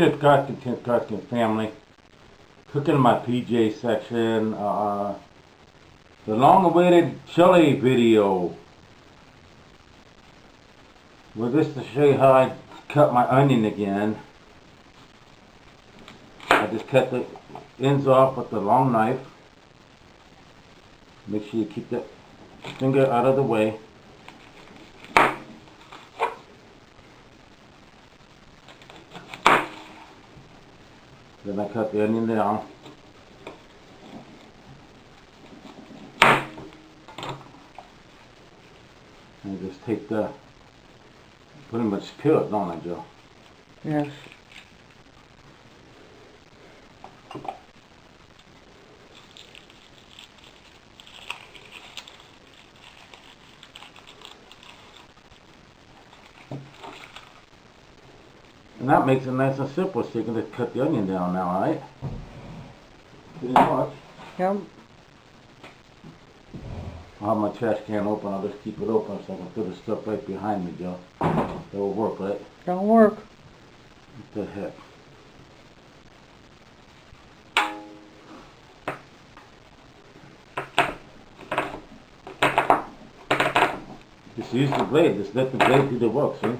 Tiff Gutkin family. Cooking in my PJ section. The long-awaited chili video. Well, just to show you how I cut my onion again. I just cut the ends off with the long knife. Make sure you keep that finger out of the way. Then I cut the onion down. And just take the, pretty much peel it, don't I, Joe? Yes. And that makes it nice and simple, so you can just cut the onion down now, right? Pretty much. Yep. I'll have my trash can open, I'll just keep it open so I can put the stuff right behind me, Joe. That will work, right? That'll work. What the heck? Just use the blade, just let the blade do the work, see?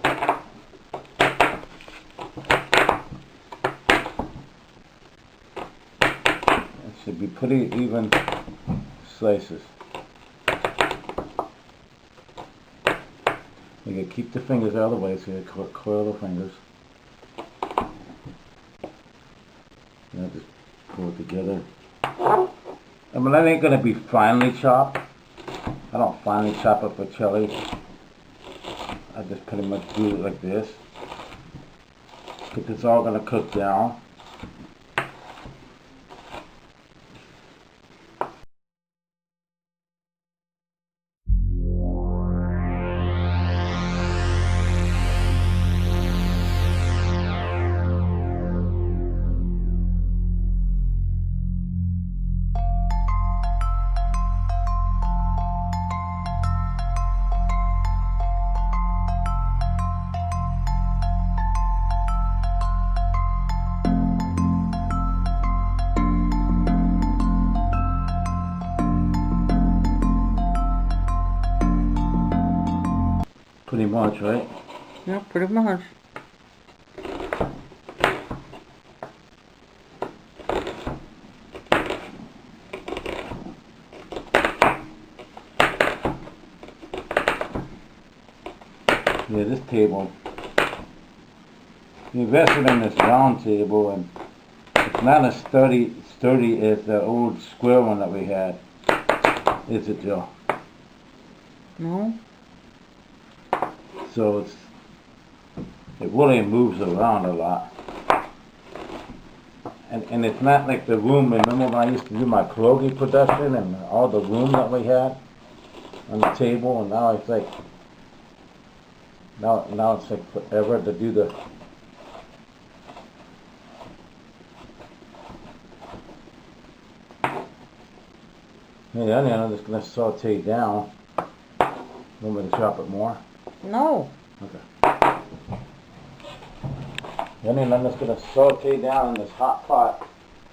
It should be pretty even slices. You gotta keep the fingers out of the way so you coil the fingers. And just pull it together. I mean, that ain't gonna be finely chopped. I don't finely chop up a chili. I just pretty much do it like this. Because it's all gonna cook down. Pretty much, right? Yep, pretty much. Yeah, this table. We invested in this round table, and it's not as sturdy as the old square one that we had. Is it, Joe? No? So it really moves around a lot. And it's not like the room. Remember when I used to do my pierogi production and all the room that we had on the table, and now it's like now it's like forever to do the. The onion I'm just gonna saute down. Want me to chop it more? No. Okay. The onion I'm just gonna saute down in this hot pot.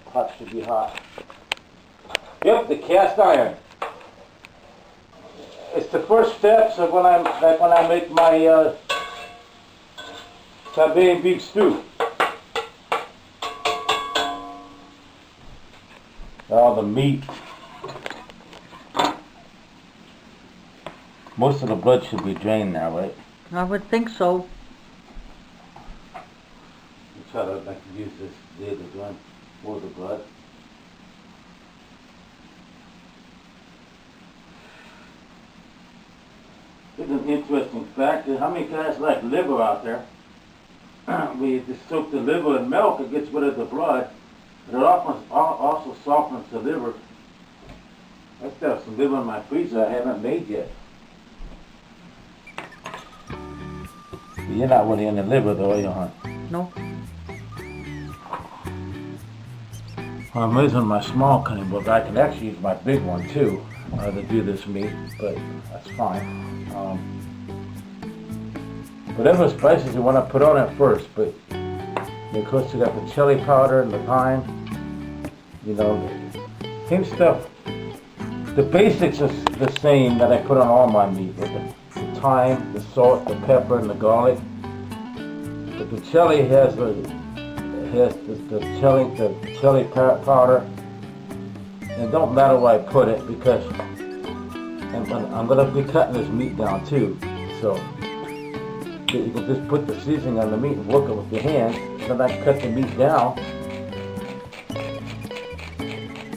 Pot should be hot. Yep, the cast iron. It's the first steps of when I make my Siberian beef stew. All the meat. Most of the blood should be drained now, right? I would think so. I'll try to use this lid to drain more of the blood. It's an interesting fact. How many guys like liver out there? We just soak the liver in milk, it gets rid of the blood. But it also softens the liver. I still have some liver in my freezer I haven't made yet. You're not really in the liver though, are you, hon? No. Well, I'm using my small cutting book. I can actually use my big one too to do this meat, but that's fine. Whatever spices you want to put on it first, but And of course, you got the chili powder and the thyme. You know, same stuff. The basics are the same that I put on all my meat, with the thyme, the salt, the pepper, and the garlic. But the chili has the chili powder. And it don't matter where I put it because I'm gonna be cutting this meat down too. So you can just put the seasoning on the meat and work it with your hands. Then I cut the meat down.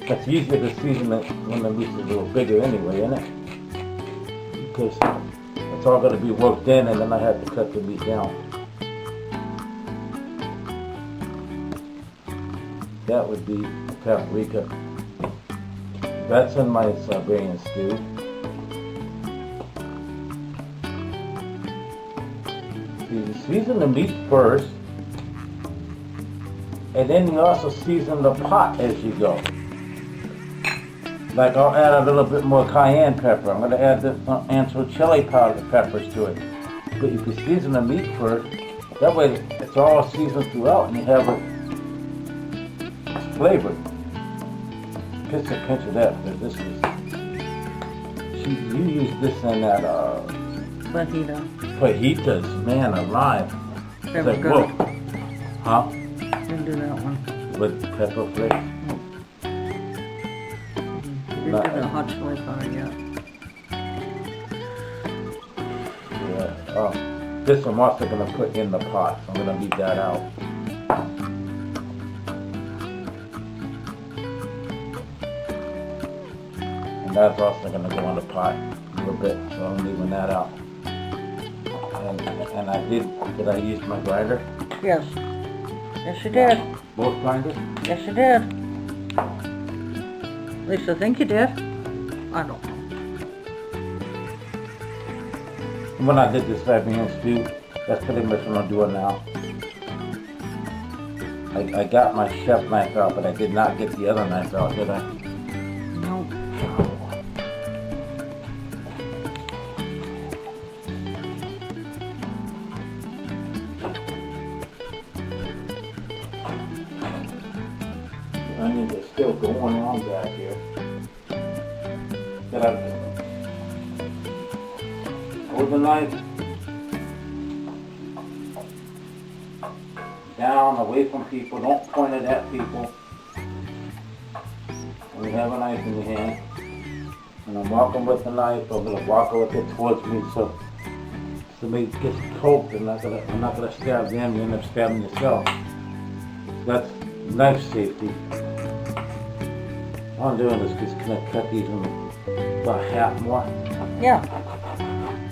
It's easier to season it when the meat's a little bigger anyway, isn't it? Because it's all going to be worked in, and then I have to cut the meat down. That would be paprika. That's in my Siberian stew. You season the meat first, and then you also season the pot as you go. Like I'll add a little bit more cayenne pepper. I'm going to add this ancho chili powder peppers to it. But if you season the meat first, that way it's all seasoned throughout and you have it flavored. Just a pinch of that, because this is, you use this in that, fajitas, man alive. It's Never like, good. whoa. Huh? Didn't do that one. With pepper flakes. Didn't do the hot chili powder yet. Yeah. This I'm also going to put in the pot. So I'm going to leave that out. And that's also going to go in the pot a little bit. So I'm leaving that out. And did I use my grinder? Yes. Yes, you did. Both grinders? Yes, you did. At least I think you did. I don't know. When I did this Siberian stew, that's pretty much what I'm doing now. I got my chef knife out, but I did not get the other knife out, did I? No. The onions are still going on back here. Get out of here. Hold the knife down, away from people. Don't point it at people. When you have a knife in your hand, and I'm walking with the knife, I'm gonna walk with it towards me, so somebody gets poked, and I'm not gonna stab them. You end up stabbing yourself. That's knife safety. All I'm doing is just gonna cut these in about half more. Yeah.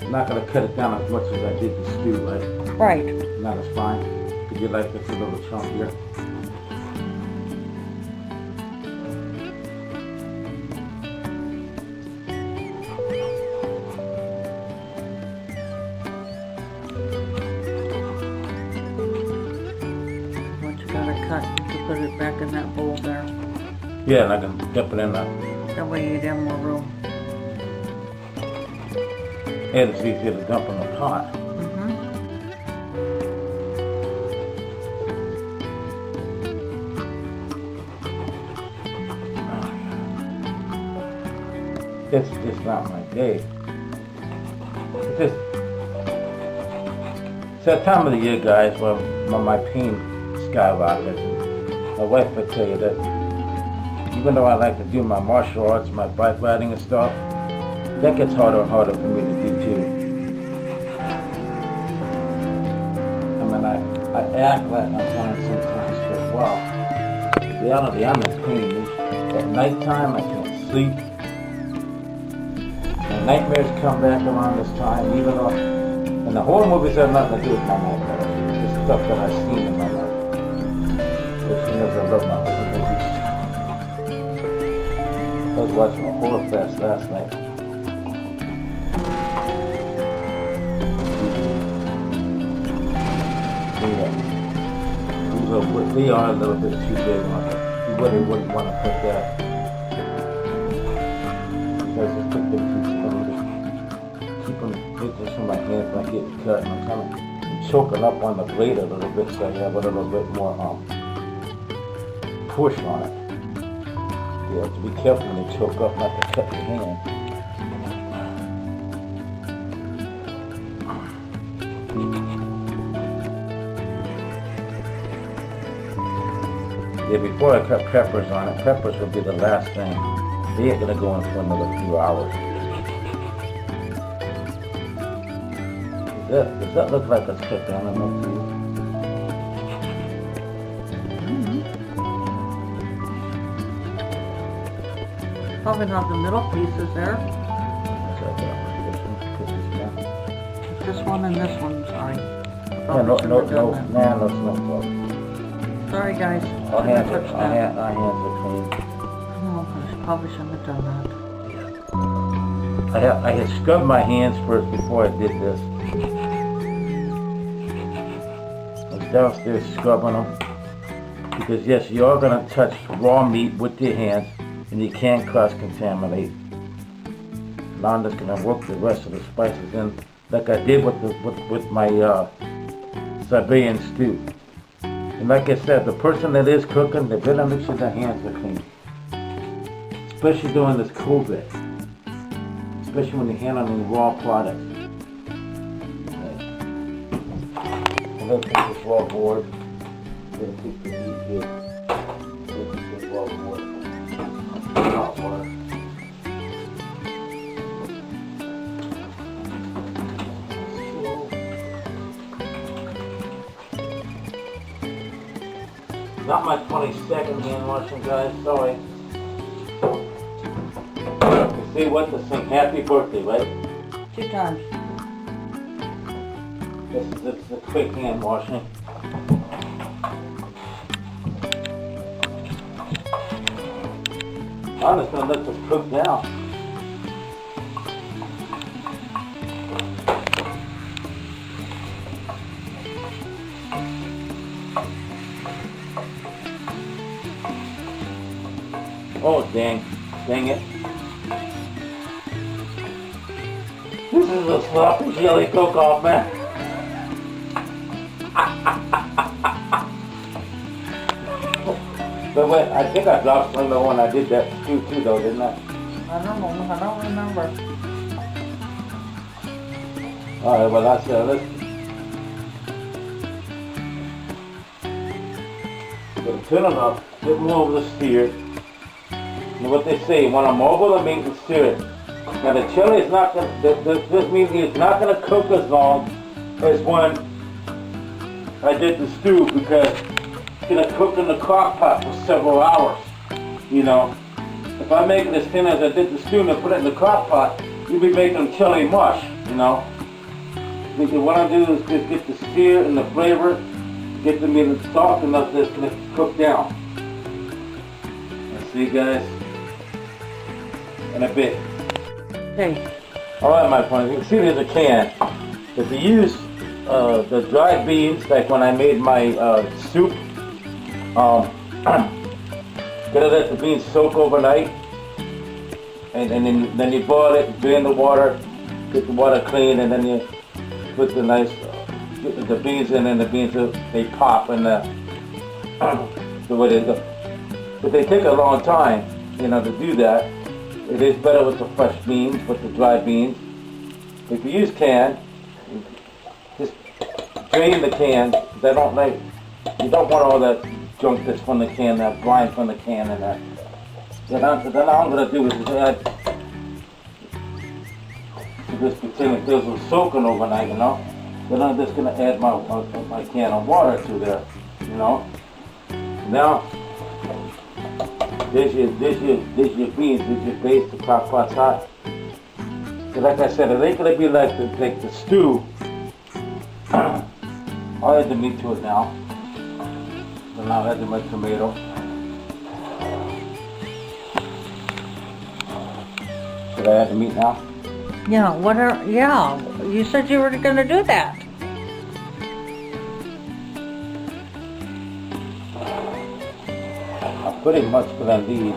I'm not gonna cut it down as much as I did the stew, right? Right. Not as fine. Because you like this a little chunkier. Once you got it cut, you can put it back in that bowl there. Yeah, and I can dip it in there. That way you'd have more room. And it's easier to dump in the pot. Mm-hmm. It's just not my day. It's just, it's that time of the year, guys, when my pain skyrockets. My wife would tell you that even though I like to do my martial arts, my bike riding and stuff, that gets harder and harder for me to do too. I mean, I act like I'm fine sometimes, but wow, in reality, I'm in pain. At nighttime, I can't sleep. My nightmares come back around this time, even though, and the horror movies have nothing to do with my nightmares. It's stuff that I've seen in my life. Which means I love my horror movies. I was watching a horror fest last night. We are a little bit too big on it. You really wouldn't want to put that. Because it's too big piece of them. Keep them just from my hands when I get cut. And I'm kind of choking up on the blade a little bit, so you have a little bit more push on it. You have to be careful when you choke up not to cut your hand. Yeah, before I cut peppers on it, peppers will be the last thing. They ain't gonna go in for another few hours. Does that look like it's cooked down enough to you? Probably not the middle pieces there. That's right there. This one, put this down. This one and this one, sorry. Yeah, Probably no, shouldn't no, have no, done nah, that's no problem. that. Sorry, guys. Our Shouldn't have hands touched are that. clean. Oh, I probably shouldn't have done that. I had scrubbed my hands first before I did this. I was downstairs scrubbing them. Because yes, you are gonna touch raw meat with your hands and you can't cross-contaminate. Now I'm just gonna work the rest of the spices in like I did with my Siberian stew. And like I said, the person that is cooking, they better make sure their hands are clean. Especially during this COVID. Especially when you're handling raw products. Okay. I'm gonna take this raw board. I'm gonna take the meat here. Take this raw board. Hot water. Not my 22nd hand washing, guys. Sorry. You see what to sing? Happy birthday, right? 2 times. This is a quick hand washing. I'm just gonna let this cook down. Oh, dang it. This is a sloppy jelly cook-off, man. But wait, I think I dropped some of the one I did that stew too, though, didn't I? I don't remember. Alright, well, that's let's turn it up, get more of the sear. And what they say, when I'm over the meat and sear it. Now the chili is not gonna, this meat is not gonna cook as long as when I did the stew because it's gonna cook in the crock pot for several hours. You know, if I make it as thin as I did the stew and I put it in the crock pot, you'll be making chili mush. You know, because what I do is just get the sear and the flavor, get the meat soft enough that it's gonna cook down. I'll see you guys in a bit. Hey, Alright, my friends, you can see there's a can. If you use the dried beans, like when I made my soup, gotta let the beans soak overnight, and then you boil it, drain the water, get the water clean, and then you put the nice the beans in, and the beans they pop, and the way they go. But they take a long time, you know, to do that. It is better with the fresh beans, with the dry beans. If you use can, just drain the can. They don't like. You don't want all that junk that's from the can, that brine from the can, and that. Then all I'm gonna do is just add to this pretend this was soaking overnight, you know. Then I'm just gonna add my can of water to there, you know. Now. There's your beans, there's your base, the crock pot's hot. So like I said, it ain't gonna be like the stew. I'll add the meat to it now. Then I'll add my tomato. Should I add the meat now? Yeah, you said you were gonna do that. Pretty much what I need.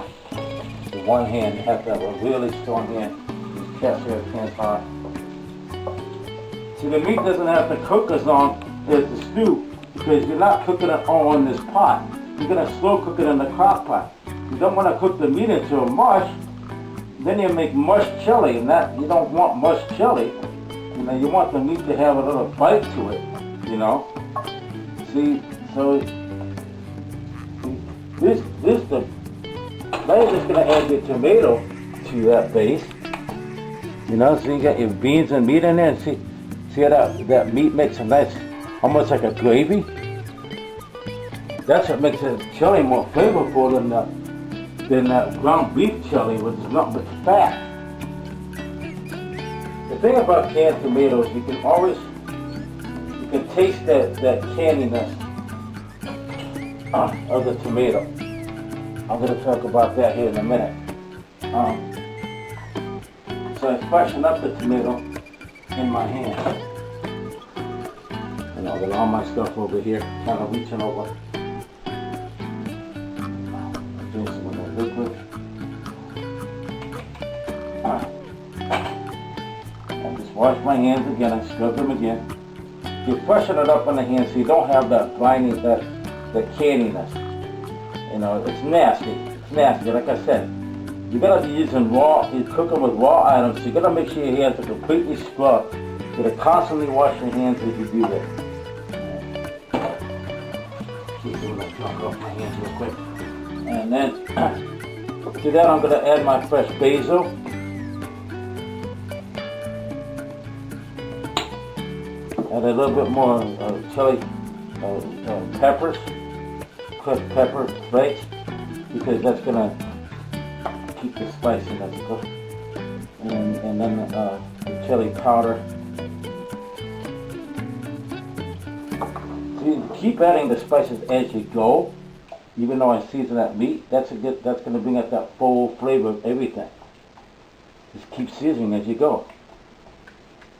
The one hand, you have to have a really strong hand. You catch your hands hard. See, the meat doesn't have to cook as long is the stew, because you're not cooking it all in this pot. You're gonna slow cook it in the crock pot. You don't want to cook the meat into a mush. Then you make mush chili, and that you don't want mush chili. You know, you want the meat to have a little bite to it. You know. See, so this the. Now you're just gonna add your tomato to that base. You know, so you got your beans and meat in there. And see how that meat makes a nice, almost like a gravy. That's what makes the chili more flavorful than that ground beef chili, which is nothing but fat. The thing about canned tomatoes, you can taste that canniness of the tomato. I'm going to talk about that here in a minute. So I freshen up the tomato in my hand. And I'll get all my stuff over here, kind of reaching over. Doing some of that liquid. I just wash my hands again and scrub them again. You freshen it up in the hand so you don't have that briny, that canniness. You know, it's nasty. It's nasty. Like I said, you gotta be using raw. You cook them with raw items. So you gotta make sure your hands are completely scrubbed. You gotta constantly wash your hands as you do that. See if I can off my hands real quick. And then to that, I'm gonna add my fresh basil. Add a little bit more chili peppers. Crushed pepper flakes, because that's gonna keep the spice in it. And then the chili powder. So you keep adding the spices as you go. Even though I season that meat, that's gonna bring out that full flavor of everything. Just keep seasoning as you go.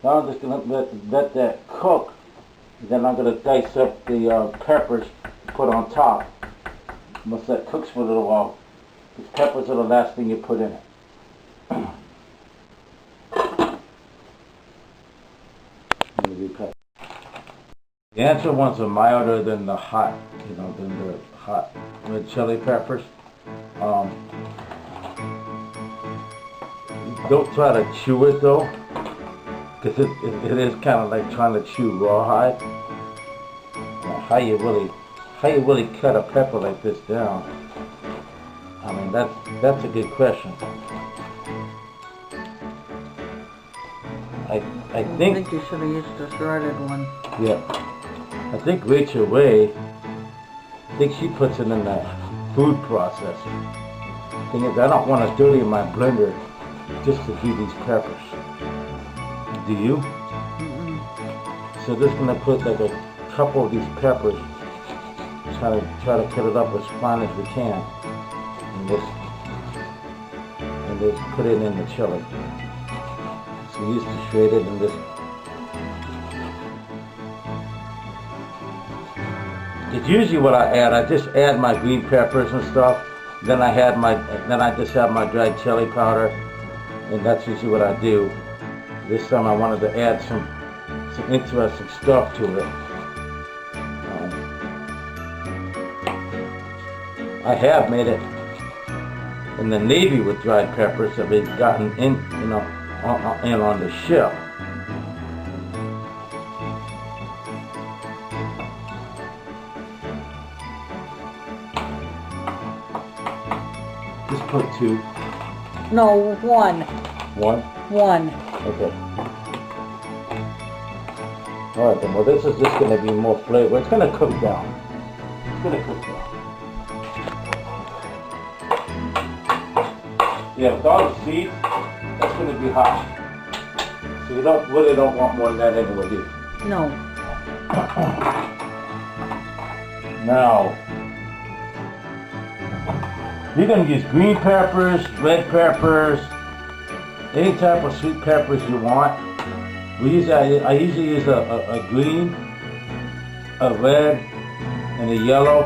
Now I'm just gonna let that cook. Then I'm gonna dice up the peppers. Put on top. Once that cooks for a little while, these peppers are the last thing you put in it. The answer ones are milder than the hot, than the hot red chili peppers. Don't try to chew it though, because it is kind of like trying to chew rawhide. How you really cut a pepper like this down? I mean, that's a good question. I think you should have used the shredded one. Yeah. I think Rachel Ray, I think she puts it in the food processor. Thing is, I don't want to dirty my blender just to do these peppers. Do you? Mm-mm. So just gonna put like a couple of these peppers. Try to cut it up as fine as we can, and just put it in the chili. So use the shredded and just. It's usually what I add. I just add my green peppers and stuff. Then I just have my dried chili powder, and that's usually what I do. This time I wanted to add some interesting stuff to it. I have made it in the Navy with dried peppers that we've gotten in, in on the ship. Just put 2. No, 1. 1? 1. Okay. Alright then, well this is just going to be more flavor. It's going to cook down. It's going to cook down. Yeah, with all the seeds, that's going to be hot. So you really don't want more than that anyway, do you? No. Now, you're going to use green peppers, red peppers, any type of sweet peppers you want. I usually use a green, a red, and a yellow,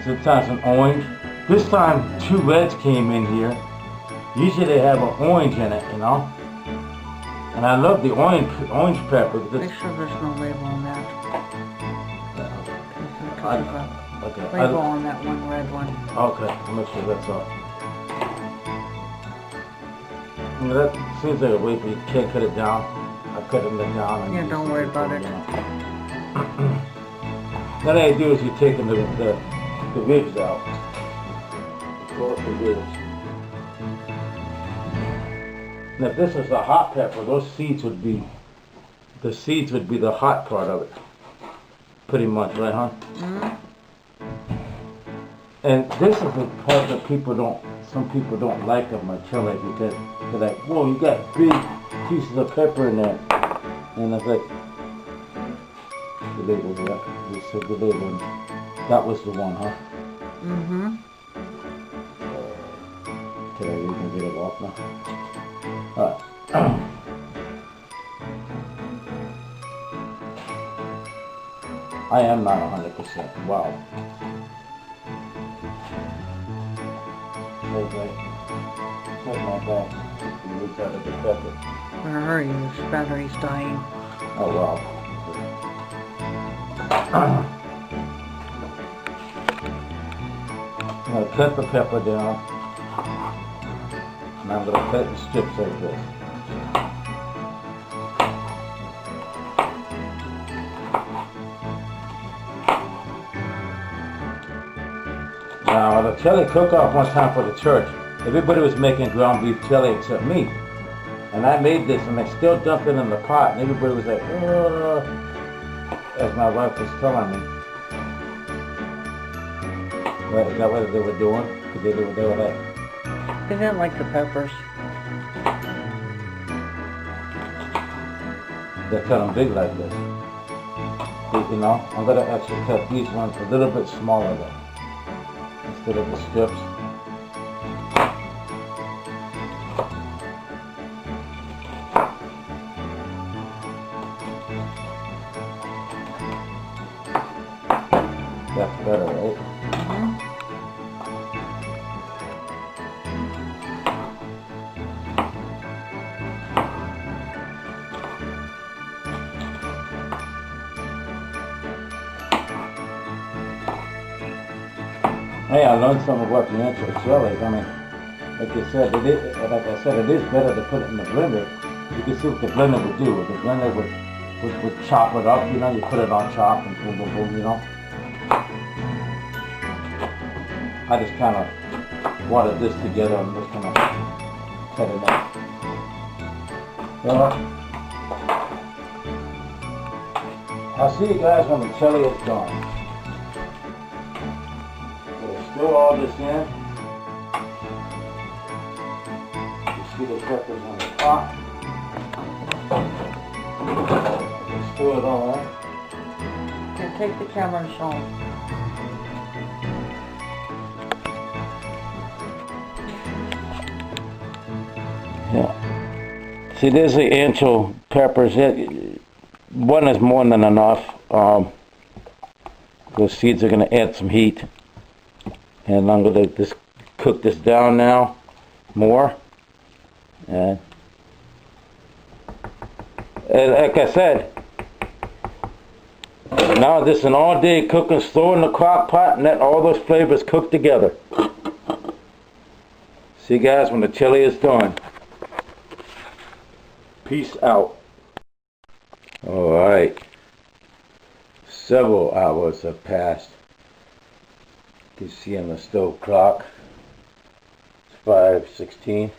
sometimes an orange. This time 2 reds came in here. Usually they have an orange in it, And I love the orange pepper. Make sure there's no label on that. because there's a Okay. label on that one red one. Okay, I'll make sure that's up. That seems like a way, but you can't cut it down. I cut it down. And Yeah, use don't the worry paper, about it. you know. Then all you do is you're taking the ribs out. Pull the ribs. Now if this was a hot pepper, those seeds would be, the seeds would be the hot part of it. Pretty much, right, huh? Mm-hmm. And this is the part that some people don't like of my chili because they're like, whoa, you got big pieces of pepper in there. And I was like, the label, yeah, they said the label. That was the one, huh? Mm-hmm. Can I even get it off now? Alright. I am not 100%. Wow. Okay. Check my back. You look out of the pepper. Better hurry, this battery's dying. Oh wow. I'm gonna cut the pepper down. And I'm gonna cut in strips like this. Now, the chili cook-off one time for the church, everybody was making ground beef chili except me. And I made this, and I still dumped it in the pot, and everybody was like, "Ugh," as my wife was telling me. Right, is that what they were doing? Because they were like, They didn't like the peppers. they're cut them big like this. You know, I'm gonna actually cut these ones a little bit smaller though, instead of the strips. That's better, right? Mm-hmm. Hey, I learned something about the actual chilies. I mean, like I said, it is better to put it in the blender. You can see what the blender would do. The blender would chop it up, you know, you put it on chop and boom, boom, boom, you know. I just kind of watered this together and just kind of cut it up. Well, I'll see you guys when the chili is done. Throw all this in. You see the peppers on the top. Just throw it all in. Here, take the camera and show 'em. Yeah. See, there's the ancho peppers. One is more than enough. Those seeds are going to add some heat. And I'm going to just cook this down now more. And like I said, now this is an all day cooking, throw in the crock pot and let all those flavors cook together. See you guys when the chili is done. Peace out. Alright. Several hours have passed. You can see on the stove clock, it's 5:16.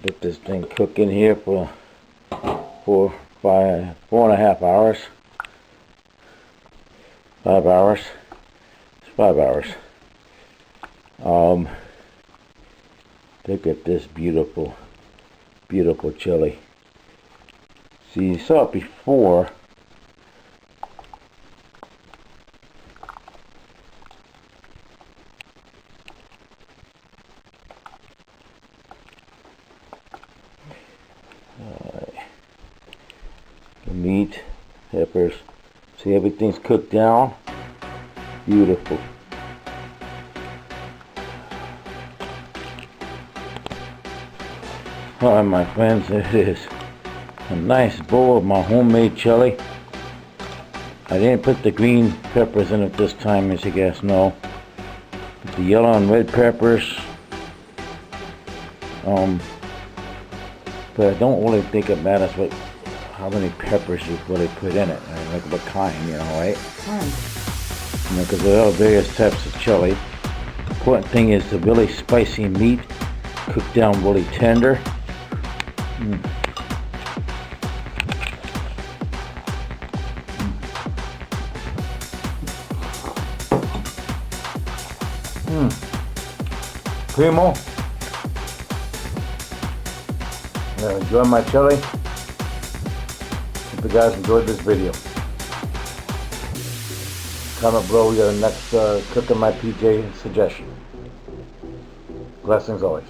Let this thing cook in here for 4.5 hours. 5 hours. It's 5 hours. Look at this beautiful, beautiful chili. See, you saw it before. The meat, peppers. See, everything's cooked down. Beautiful. Alright, my friends, there it is. a nice bowl of my homemade chili. I didn't put the green peppers in it this time, as you guys know. Put the yellow and red peppers. But I don't really think it matters how many peppers you really put in it. Like what kind, right? Because there are various types of chili. The important thing is the really spicy meat cooked down really tender. Primo. Enjoy my chili. Hope you guys enjoyed this video. Comment below your next Cooking My PJ suggestion. Blessings always.